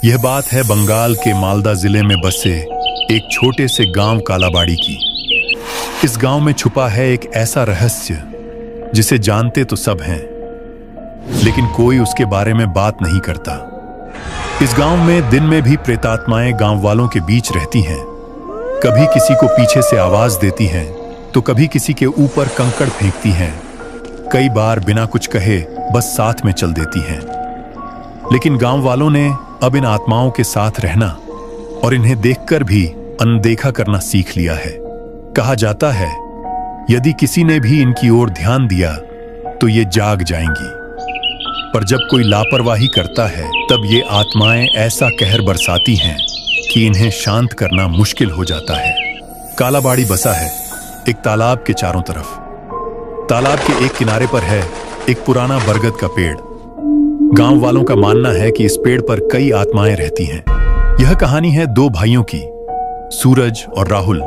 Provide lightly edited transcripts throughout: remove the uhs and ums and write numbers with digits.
यह बात है बंगाल के मालदा जिले में बसे एक छोटे से गांव कालाबाड़ी की। इस गांव में छुपा है एक ऐसा रहस्य जिसे जानते तो सब हैं, लेकिन कोई उसके बारे में बात नहीं करता। इस गांव में दिन में भी प्रेतात्माएं गांव वालों के बीच रहती हैं। कभी किसी को पीछे से आवाज देती हैं तो कभी किसी के ऊपर कंकड़ फेंकती हैं। कई बार बिना कुछ कहे बस साथ में चल देती हैं। लेकिन गांव वालों ने अब इन आत्माओं के साथ रहना और इन्हें देखकर भी अनदेखा करना सीख लिया है। कहा जाता है यदि किसी ने भी इनकी ओर ध्यान दिया तो ये जाग जाएंगी, पर जब कोई लापरवाही करता है तब ये आत्माएं ऐसा कहर बरसाती हैं कि इन्हें शांत करना मुश्किल हो जाता है। कालाबाड़ी बसा है एक तालाब के चारों तरफ। तालाब के एक किनारे पर है एक पुराना बरगद का पेड़। गांव वालों का मानना है कि इस पेड़ पर कई आत्माएं रहती हैं। यह कहानी है दो भाइयों की, सूरज और राहुल,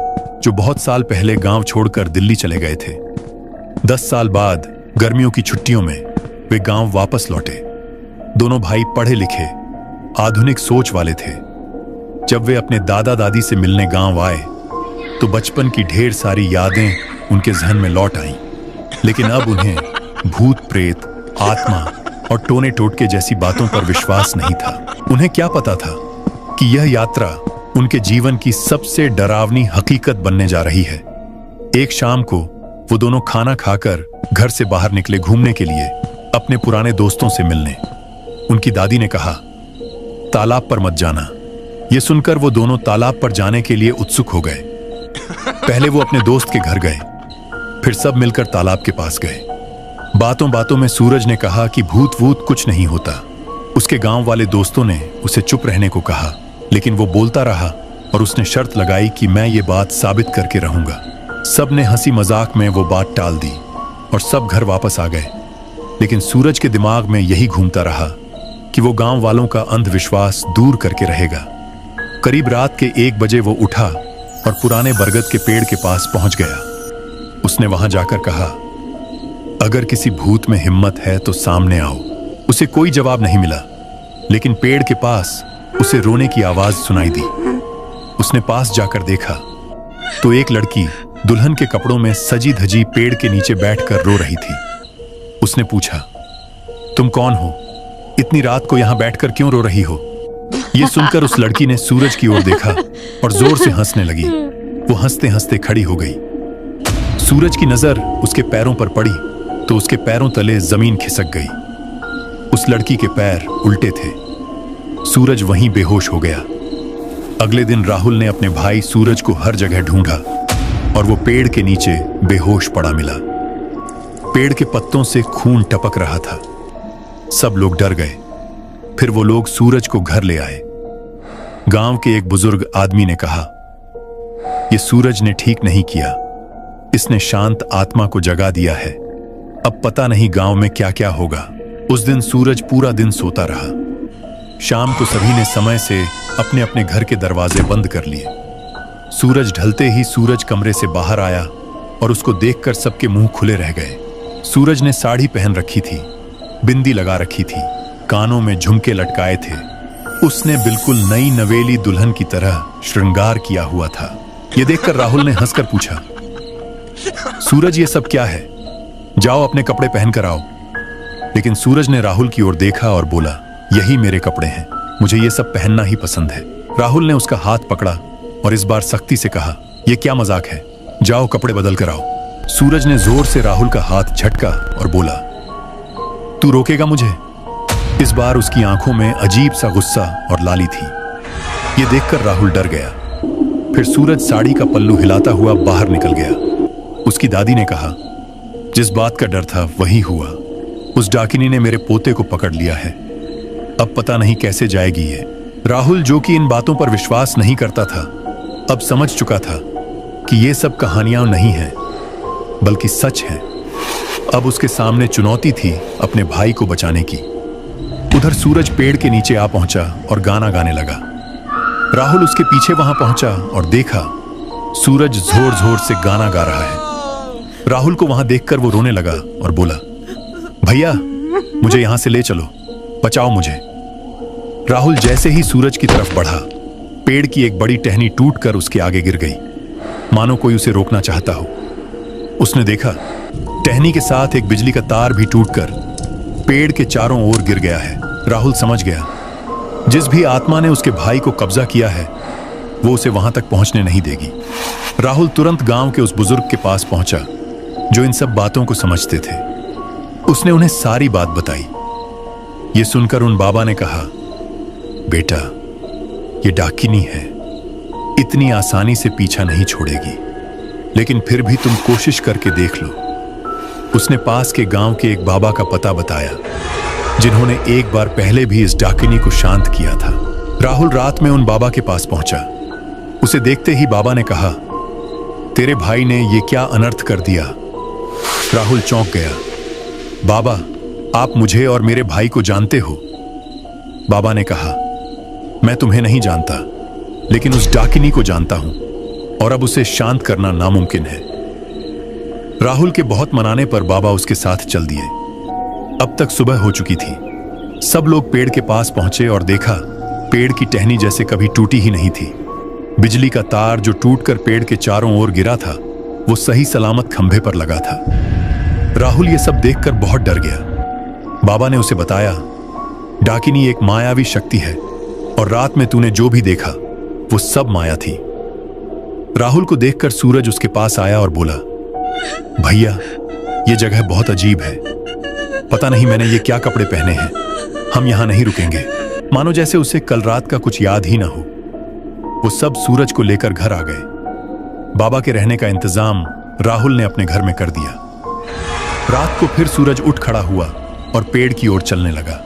जो बहुत साल पहले गांव छोड़कर दिल्ली चले गए थे। 10 साल बाद गर्मियों की छुट्टियों में वे गांव वापस लौटे। दोनों भाई पढ़े लिखे, आधुनिक सोच वाले थे। जब वे अपने दादा दादी से मिलने गांव आए तो बचपन की ढेर सारी यादें उनके जहन में लौट आईं। लेकिन अब उन्हें भूत प्रेत, आत्मा और टोने टोटके जैसी बातों पर विश्वास नहीं था। उन्हें क्या पता था कि यह यात्रा उनके जीवन की सबसे डरावनी हकीकत बनने जा रही है। एक शाम को वो दोनों खाना खाकर घर से बाहर निकले घूमने के लिए, अपने पुराने दोस्तों से मिलने। उनकी दादी ने कहा, तालाब पर मत जाना। यह सुनकर वो दोनों तालाब पर जाने के लिए उत्सुक हो गए। पहले वो अपने दोस्त के घर गए, फिर सब मिलकर तालाब के पास गए। बातों बातों में सूरज ने कहा कि भूत वूत कुछ नहीं होता। उसके गांव वाले दोस्तों ने उसे चुप रहने को कहा, लेकिन वो बोलता रहा और उसने शर्त लगाई कि मैं ये बात साबित करके रहूंगा। सब ने हंसी मजाक में वो बात टाल दी और सब घर वापस आ गए। लेकिन सूरज के दिमाग में यही घूमता रहा कि वो गांव वालों का अंधविश्वास दूर करके रहेगा। करीब रात के 1 बजे वो उठा और पुराने बरगद के पेड़ के पास पहुंच गया। उसने वहां जाकर कहा, अगर किसी भूत में हिम्मत है तो सामने आओ। उसे कोई जवाब नहीं मिला, लेकिन पेड़ के पास उसे रोने की आवाज सुनाई दी। उसने पास जाकर देखा तो एक लड़की दुल्हन के कपड़ों में सजी धजी पेड़ के नीचे बैठकर रो रही थी। उसने पूछा, तुम कौन हो? इतनी रात को यहां बैठकर क्यों रो रही हो? यह सुनकर उस लड़की ने सूरज की ओर देखा और जोर से हंसने लगी। वो हंसते हंसते खड़ी हो गई। सूरज की नजर उसके पैरों पर पड़ी तो उसके पैरों तले जमीन खिसक गई। उस लड़की के पैर उल्टे थे। सूरज वहीं बेहोश हो गया। अगले दिन राहुल ने अपने भाई सूरज को हर जगह ढूंढा और वो पेड़ के नीचे बेहोश पड़ा मिला। पेड़ के पत्तों से खून टपक रहा था। सब लोग डर गए। फिर वो लोग सूरज को घर ले आए। गांव के एक बुजुर्ग आदमी ने कहा, ये सूरज ने ठीक नहीं किया। इसने शांत आत्मा को जगा दिया है। अब पता नहीं गांव में क्या क्या होगा। उस दिन सूरज पूरा दिन सोता रहा। शाम को सभी ने समय से अपने अपने घर के दरवाजे बंद कर लिए। सूरज ढलते ही सूरज कमरे से बाहर आया और उसको देखकर सबके मुंह खुले रह गए। सूरज ने साड़ी पहन रखी थी, बिंदी लगा रखी थी, कानों में झुमके लटकाए थे। उसने बिल्कुल नई नवेली दुल्हन की तरह श्रृंगार किया हुआ था। यह देखकर राहुल ने हंसकर पूछा, सूरज ये सब क्या है? जाओ अपने कपड़े पहनकर आओ। लेकिन सूरज ने राहुल की ओर देखा और बोला, यही मेरे कपड़े हैं, मुझे ये सब पहनना ही पसंद है। राहुल ने उसका हाथ पकड़ा और इस बार सख्ती से कहा, यह क्या मजाक है? जाओ कपड़े बदल कर आओ। सूरज ने जोर से राहुल का हाथ झटका और बोला, तू रोकेगा मुझे? इस बार उसकी आंखों में अजीब सा गुस्सा और लाली थी। यह देखकर राहुल डर गया। फिर सूरज साड़ी का पल्लू हिलाता हुआ बाहर निकल गया। उसकी दादी ने कहा, जिस बात का डर था वही हुआ। उस डाकिनी ने मेरे पोते को पकड़ लिया है। अब पता नहीं कैसे जाएगी ये। राहुल, जो कि इन बातों पर विश्वास नहीं करता था, अब समझ चुका था कि ये सब कहानियां नहीं हैं, बल्कि सच हैं। अब उसके सामने चुनौती थी अपने भाई को बचाने की। उधर सूरज पेड़ के नीचे आ पहुंचा और गाना गाने लगा। राहुल उसके पीछे वहां पहुंचा और देखा सूरज जोर जोर से गाना गा रहा है। राहुल को वहां देखकर वो रोने लगा और बोला, भैया मुझे यहां से ले चलो, बचाओ मुझे। राहुल जैसे ही सूरज की तरफ बढ़ा, पेड़ की एक बड़ी टहनी टूटकर उसके आगे गिर गई, मानो कोई उसे रोकना चाहता हो। उसने देखा टहनी के साथ एक बिजली का तार भी टूटकर पेड़ के चारों ओर गिर गया है। राहुल समझ गया, जिस भी आत्मा ने उसके भाई को कब्जा किया है वो उसे वहां तक पहुंचने नहीं देगी। राहुल तुरंत गांव के उस बुजुर्ग के पास पहुंचा जो इन सब बातों को समझते थे। उसने उन्हें सारी बात बताई। ये सुनकर उन बाबा ने कहा, बेटा, ये डाकिनी है, इतनी आसानी से पीछा नहीं छोड़ेगी, लेकिन फिर भी तुम कोशिश करके देख लो। उसने पास के गांव के एक बाबा का पता बताया जिन्होंने एक बार पहले भी इस डाकिनी को शांत किया था। राहुल रात में उन बाबा के पास पहुंचा। उसे देखते ही बाबा ने कहा, तेरे भाई ने ये क्या अनर्थ कर दिया। राहुल चौंक गया। बाबा, आप मुझे और मेरे भाई को जानते हो? बाबा ने कहा, मैं तुम्हें नहीं जानता, लेकिन उस डाकिनी को जानता हूं और अब उसे शांत करना नामुमकिन है। राहुल के बहुत मनाने पर बाबा उसके साथ चल दिए। अब तक सुबह हो चुकी थी। सब लोग पेड़ के पास पहुंचे और देखा पेड़ की टहनी जैसे कभी टूटी ही नहीं थी। बिजली का तार जो टूटकर पेड़ के चारों ओर गिरा था वो सही सलामत खंभे पर लगा था। राहुल ये सब देखकर बहुत डर गया। बाबा ने उसे बताया, डाकिनी एक मायावी शक्ति है और रात में तूने जो भी देखा वो सब माया थी। राहुल को देखकर सूरज उसके पास आया और बोला, भैया, ये जगह बहुत अजीब है। पता नहीं मैंने ये क्या कपड़े पहने हैं, हम यहां नहीं रुकेंगे। मानो जैसे उसे कल रात का कुछ याद ही ना हो। वो सब सूरज को लेकर घर आ गए। बाबा के रहने का इंतजाम राहुल ने अपने घर में कर दिया। रात को फिर सूरज उठ खड़ा हुआ और पेड़ की ओर चलने लगा।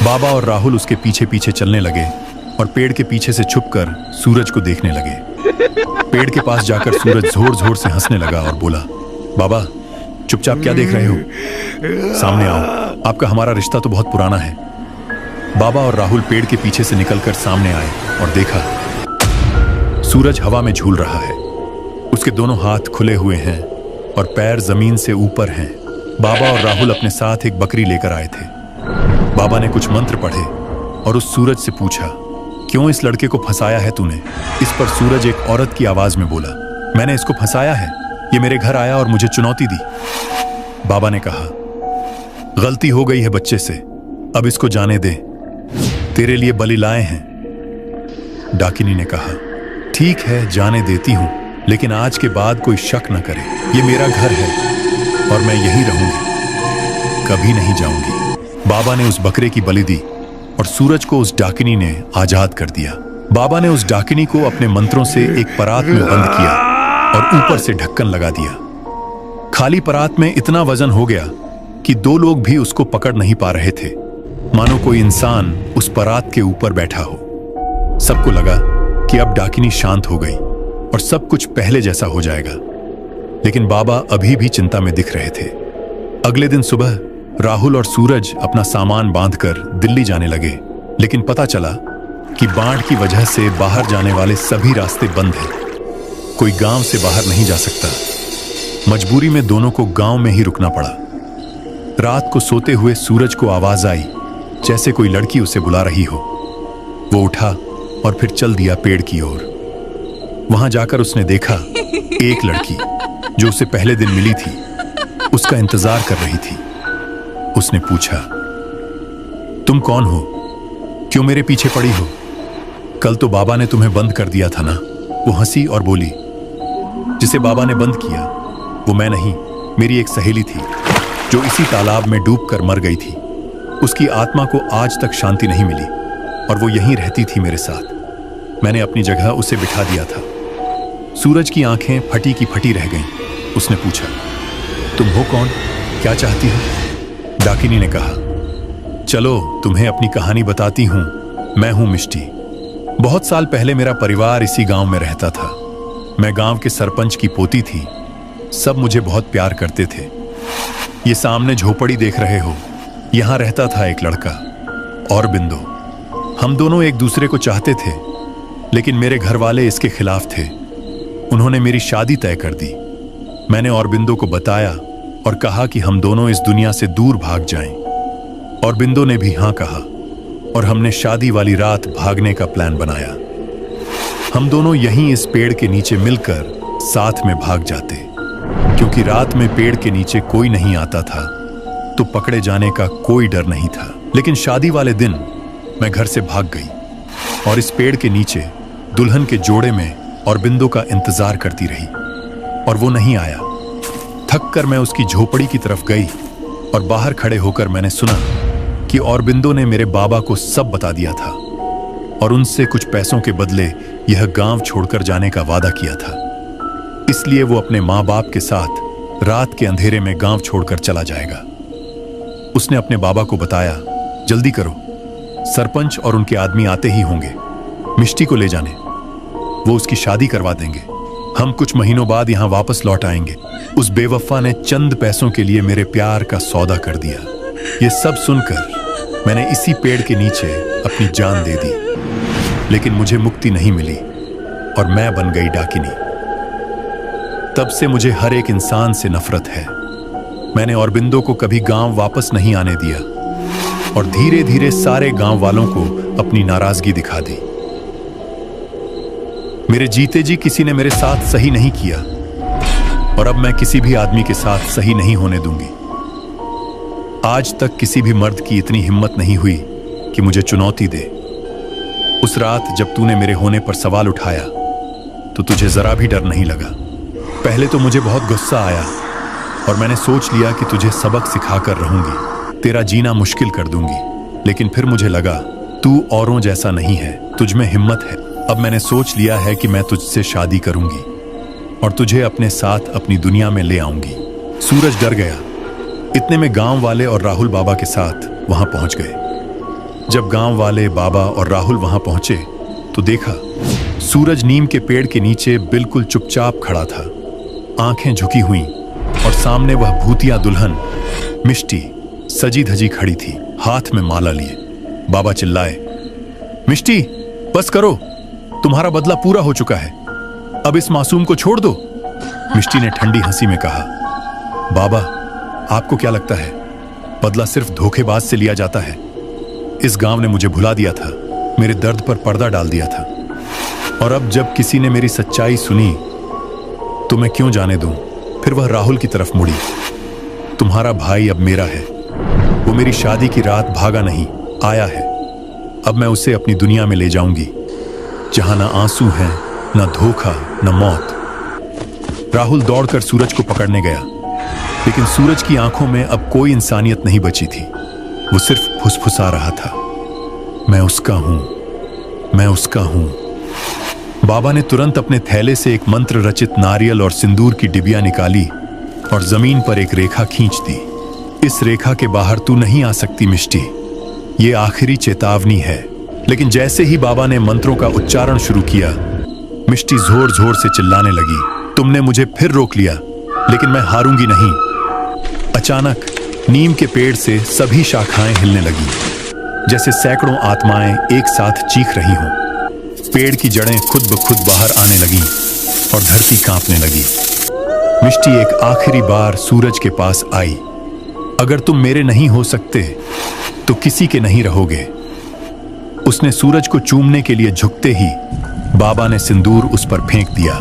बाबा और राहुल उसके पीछे पीछे चलने लगे और पेड़ के पीछे से छुपकर सूरज को देखने लगे। पेड़ के पास जाकर सूरज जोर जोर से हंसने लगा और बोला, बाबा, चुपचाप क्या देख रहे हो? सामने आओ, आपका हमारा रिश्ता तो बहुत पुराना है। बाबा और राहुल पेड़ के पीछे से निकलकर सामने आए और देखा सूरज हवा में झूल रहा है। उसके दोनों हाथ खुले हुए हैं और पैर जमीन से ऊपर हैं। बाबा और राहुल अपने साथ एक बकरी लेकर आए थे। बाबा ने कुछ मंत्र पढ़े और उस सूरज से पूछा, क्यों इस लड़के को फंसाया है तूने? इस पर सूरज एक औरत की आवाज में बोला, मैंने इसको फंसाया है, ये मेरे घर आया और मुझे चुनौती दी। बाबा ने कहा, गलती हो गई है बच्चे से, अब इसको जाने दे, तेरे लिए बलि लाए हैं। डाकिनी ने कहा, ठीक है, जाने देती हूं, लेकिन आज के बाद कोई शक न करे। ये मेरा घर है और मैं यहीं रहूंगी, कभी नहीं जाऊंगी। बाबा ने उस बकरे की बलि दी और सूरज को उस डाकिनी ने आजाद कर दिया। बाबा ने उस डाकिनी को अपने मंत्रों से एक परात में बंद किया और ऊपर से ढक्कन लगा दिया। खाली परात में इतना वजन हो गया कि दो लोग भी उसको पकड़ नहीं पा रहे थे, मानो कोई इंसान उस परात के ऊपर बैठा हो। सबको लगा कि अब डाकिनी शांत हो गई और सब कुछ पहले जैसा हो जाएगा, लेकिन बाबा अभी भी चिंता में दिख रहे थे। अगले दिन सुबह राहुल और सूरज अपना सामान बांधकर दिल्ली जाने लगे, लेकिन पता चला कि बाढ़ की वजह से बाहर जाने वाले सभी रास्ते बंद हैं। कोई गांव से बाहर नहीं जा सकता। मजबूरी में दोनों को गांव में ही रुकना पड़ा। रात को सोते हुए सूरज को आवाज आई जैसे कोई लड़की उसे बुला रही हो। वो उठा और फिर चल दिया पेड़ की ओर। वहां जाकर उसने देखा एक लड़की जो उसे पहले दिन मिली थी, उसका इंतजार कर रही थी। उसने पूछा, तुम कौन हो? क्यों मेरे पीछे पड़ी हो? कल तो बाबा ने तुम्हें बंद कर दिया था ना? वो हंसी और बोली, जिसे बाबा ने बंद किया वो मैं नहीं, मेरी एक सहेली थी जो इसी तालाब में डूबकर मर गई थी। उसकी आत्मा को आज तक शांति नहीं मिली और वो यहीं रहती थी मेरे साथ। मैंने अपनी जगह उसे बिठा दिया था। सूरज की आंखें फटी की फटी रह गईं। उसने पूछा, तुम हो कौन? क्या चाहती हो? डाकिनी ने कहा, चलो तुम्हें अपनी कहानी बताती हूं। मैं हूं मिष्टी। बहुत साल पहले मेरा परिवार इसी गांव में रहता था। मैं गांव के सरपंच की पोती थी। सब मुझे बहुत प्यार करते थे। ये सामने झोपड़ी देख रहे हो, यहां रहता था एक लड़का, औरबिंदो। हम दोनों एक दूसरे को चाहते थे, लेकिन मेरे घर वाले इसके खिलाफ थे। उन्होंने मेरी शादी तय कर दी। मैंने औरबिंदो को बताया और कहा कि हम दोनों इस दुनिया से दूर भाग जाएं। औरबिंदो ने भी हाँ कहा। और हमने शादी वाली रात भागने का प्लान बनाया। हम दोनों यहीं इस पेड़ के नीचे मिलकर साथ में भाग जाते, क्योंकि रात में पेड़ के नीचे कोई नहीं आता था तो पकड़े जाने का कोई डर नहीं था। लेकिन शादी वाले दिन मैं घर से भाग गई और इस पेड़ के नीचे दुल्हन के जोड़े में औरबिंदो का इंतजार करती रही, और वो नहीं आया। थक कर मैं उसकी झोपड़ी की तरफ गई और बाहर खड़े होकर मैंने सुना कि औरबिंदो ने मेरे बाबा को सब बता दिया था और उनसे कुछ पैसों के बदले यह गांव छोड़कर जाने का वादा किया था। इसलिए वो अपने माँ बाप के साथ रात के अंधेरे में गांव छोड़कर चला जाएगा। उसने अपने बाबा को बताया, जल्दी करो, सरपंच और उनके आदमी आते ही होंगे, मिष्टी को ले जाने, वो उसकी शादी करवा देंगे। हम कुछ महीनों बाद यहां वापस लौट आएंगे। उस बेवफा ने चंद पैसों के लिए मेरे प्यार का सौदा कर दिया। ये सब सुनकर मैंने इसी पेड़ के नीचे अपनी जान दे दी, लेकिन मुझे मुक्ति नहीं मिली और मैं बन गई डाकिनी। तब से मुझे हर एक इंसान से नफरत है। मैंने औरबिंदो को कभी गांव वापस नहीं आने दिया और धीरे धीरे सारे गांव वालों को अपनी नाराजगी दिखा दी। मेरे जीते जी किसी ने मेरे साथ सही नहीं किया और अब मैं किसी भी आदमी के साथ सही नहीं होने दूंगी। आज तक किसी भी मर्द की इतनी हिम्मत नहीं हुई कि मुझे चुनौती दे। उस रात जब तूने मेरे होने पर सवाल उठाया तो तुझे जरा भी डर नहीं लगा। पहले तो मुझे बहुत गुस्सा आया और मैंने सोच लिया कि तुझे सबक सिखाकर रहूंगी, तेरा जीना मुश्किल कर दूंगी। लेकिन फिर मुझे लगा तू औरों जैसा नहीं है, तुझ में हिम्मत है। अब मैंने सोच लिया है कि मैं तुझसे शादी करूंगी और तुझे अपने साथ अपनी दुनिया में ले आऊंगी। सूरज डर गया। इतने में गांव वाले और राहुल बाबा के साथ वहां पहुंच गए। जब गांव वाले, बाबा और राहुल वहां पहुंचे तो देखा सूरज नीम के पेड़ के नीचे बिल्कुल चुपचाप खड़ा था, आंखें झुकी हुई, और सामने वह भूतिया दुल्हन मिष्टी सजी धजी खड़ी थी, हाथ में माला लिए। बाबा चिल्लाए, मिष्टी बस करो, तुम्हारा बदला पूरा हो चुका है, अब इस मासूम को छोड़ दो। मिष्टी ने ठंडी हंसी में कहा, बाबा आपको क्या लगता है बदला सिर्फ धोखेबाज से लिया जाता है? इस गांव ने मुझे भुला दिया था, मेरे दर्द पर पर्दा डाल दिया था, और अब जब किसी ने मेरी सच्चाई सुनी तो मैं क्यों जाने दूं। फिर वह राहुल की तरफ मुड़ी, तुम्हारा भाई अब मेरा है, वो मेरी शादी की रात भागा नहीं, आया है। अब मैं उसे अपनी दुनिया में ले जाऊंगी जहां ना आंसू हैं, ना धोखा, ना मौत। राहुल दौड़कर सूरज को पकड़ने गया, लेकिन सूरज की आंखों में अब कोई इंसानियत नहीं बची थी। वो सिर्फ फुसफुसा रहा था, मैं उसका हूं, मैं उसका हूं। बाबा ने तुरंत अपने थैले से एक मंत्र रचित नारियल और सिंदूर की डिबिया निकाली और जमीन पर एक रेखा खींच दी। इस रेखा के बाहर तू नहीं आ सकती मिष्टी, ये आखिरी चेतावनी है। लेकिन जैसे ही बाबा ने मंत्रों का उच्चारण शुरू किया, मिष्टी जोर जोर से चिल्लाने लगी, तुमने मुझे फिर रोक लिया, लेकिन मैं हारूंगी नहीं। अचानक नीम के पेड़ से सभी शाखाएं हिलने लगी, जैसे सैकड़ों आत्माएं एक साथ चीख रही हों। पेड़ की जड़ें खुद ब खुद बाहर आने लगीं और धरती कांपने लगी। मिष्टी एक आखिरी बार सूरज के पास आई, अगर तुम मेरे नहीं हो सकते तो किसी के नहीं रहोगे। उसने सूरज को चूमने के लिए झुकते ही बाबा ने सिंदूर उस पर फेंक दिया।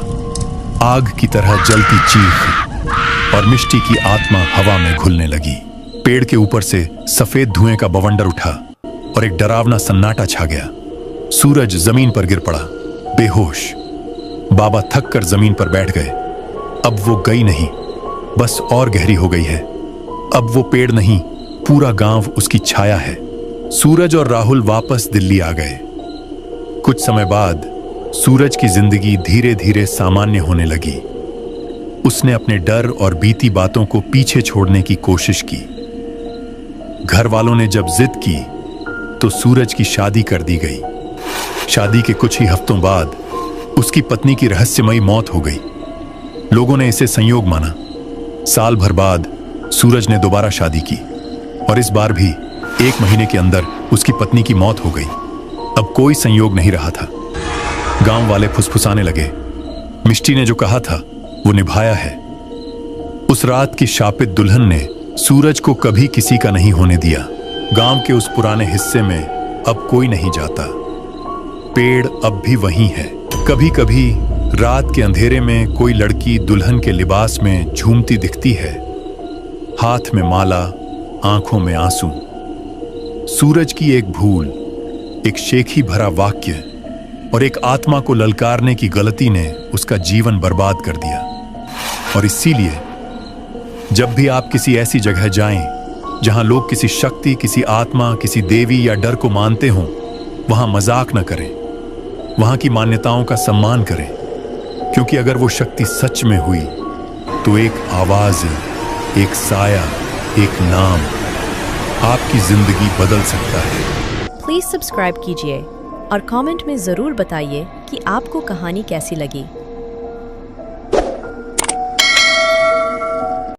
आग की तरह जलती चीख और मिष्टी की आत्मा हवा में घुलने लगी। पेड़ के ऊपर से सफेद धुएं का बवंडर उठा और एक डरावना सन्नाटा छा गया। सूरज जमीन पर गिर पड़ा, बेहोश। बाबा थक कर जमीन पर बैठ गए। अब वो गई नहीं, बस और गहरी हो गई है। अब वो पेड़ नहीं, पूरा गांव उसकी छाया है। सूरज और राहुल वापस दिल्ली आ गए। कुछ समय बाद सूरज की जिंदगी धीरे धीरे सामान्य होने लगी। उसने अपने डर और बीती बातों को पीछे छोड़ने की कोशिश की। घर वालों ने जब जिद की तो सूरज की शादी कर दी गई। शादी के कुछ ही हफ्तों बाद उसकी पत्नी की रहस्यमयी मौत हो गई। लोगों ने इसे संयोग माना। साल भर बाद सूरज ने दोबारा शादी की और इस बार भी 1 महीने के अंदर उसकी पत्नी की मौत हो गई। अब कोई संयोग नहीं रहा था। गांव वाले फुसफुसाने लगे, मिष्टी ने जो कहा था वो निभाया है। उस रात की शापित दुल्हन ने सूरज को कभी किसी का नहीं होने दिया। गांव के उस पुराने हिस्से में अब कोई नहीं जाता। पेड़ अब भी वही है। कभी कभी रात के अंधेरे में कोई लड़की दुल्हन के लिबास में झूमती दिखती है, हाथ में माला, आंखों में आंसू। सूरज की एक भूल, एक शेखी भरा वाक्य और एक आत्मा को ललकारने की गलती ने उसका जीवन बर्बाद कर दिया। और इसीलिए जब भी आप किसी ऐसी जगह जाएं जहां लोग किसी शक्ति, किसी आत्मा, किसी देवी या डर को मानते हों, वहां मजाक न करें, वहां की मान्यताओं का सम्मान करें। क्योंकि अगर वो शक्ति सच में हुई तो एक आवाज, एक साया, एक नाम आपकी जिंदगी बदल सकता है। प्लीज सब्सक्राइब कीजिए और कमेंट में जरूर बताइए कि आपको कहानी कैसी लगी।